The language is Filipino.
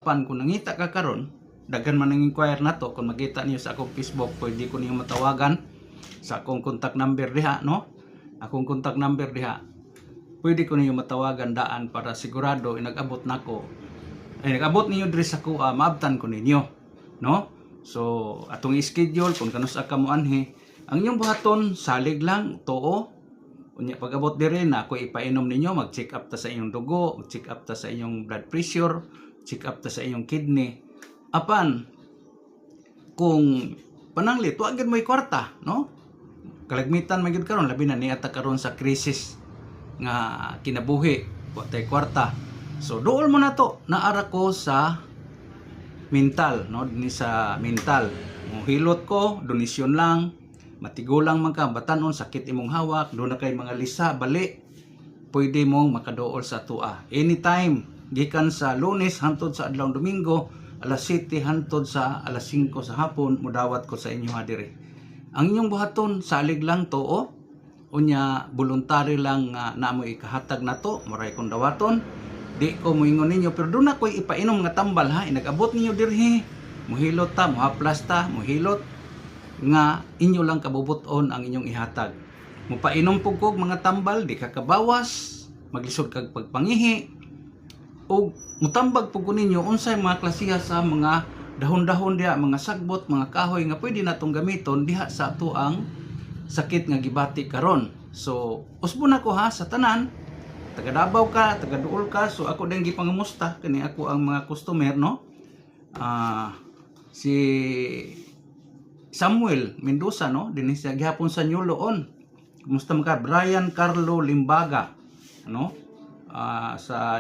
Pan kung nangita ka karon, daghan man ang inquire nato kung makita niyo sa akong Facebook, pwede ko niyo matawagan sa akong contact number diha, no? Akong contact number diha. Pwede ko niyo matawagan daan para sigurado nag-abot nako. Ay nag-abot niyo diri sa kuha, maabtan ko ninyo, no? So atong schedule kung kanus ka mo anhi, ang inyong buhaton salig lang, too. Unya pag-abot diri na ako ipainom ninyo, mag-check up ta sa inyong dugo, mag-check up ta sa inyong blood pressure, check up ta sa inyong kidney. Apan kung pananglit, wa gid mo'y kwarta, no? Kalagmitan man gid karon, labi na niata karon sa krisis nga kinabuhi, wa tay kwarta. So dool mo na to, naara ko sa mental, no? Dinhi sa mental. Hilot ko, donasyon lang, matigulang man ka, batanon, sakit imong hawak, doon na kay mga lisa, bali, pwede mong makadool sa tua. Anytime, gikan sa Lunes hantod sa adlawng Domingo, alas 7 hantod sa alas 5 sa hapon, mudawat ko sa inyo hadiri. Ang inyong buhaton, salig lang too, unya voluntary lang na mo ikahatag na to, maray kong dawaton, di ko moingon ninyo, pero doon ako ipainom nga tambal ha, inag-abot ninyo dirhi, muhilot ta, muhaplas ta, muhilot, nga inyo lang kabubuton ang inyong ihatag. Mupainom po kog mga tambal, di ka kabawas, maglisod kag pagpangihi, o mutambag po ko ninyo unsay mga klasiha sa mga dahon-dahon diha, mga sagbot, mga kahoy nga pwede natong gamiton diha sa ato ang sakit nga gibati karon. So usbo na ko ha sa tanan, taga Davao ka, taga Duol ka, so ako din gipangamusta kani ako ang mga customer, no? Si Samuel Mendoza, no? Dinhi sa gihapon sa Nyoloon. Kumusta man ka? Brian Carlo Limbaga, no? Sa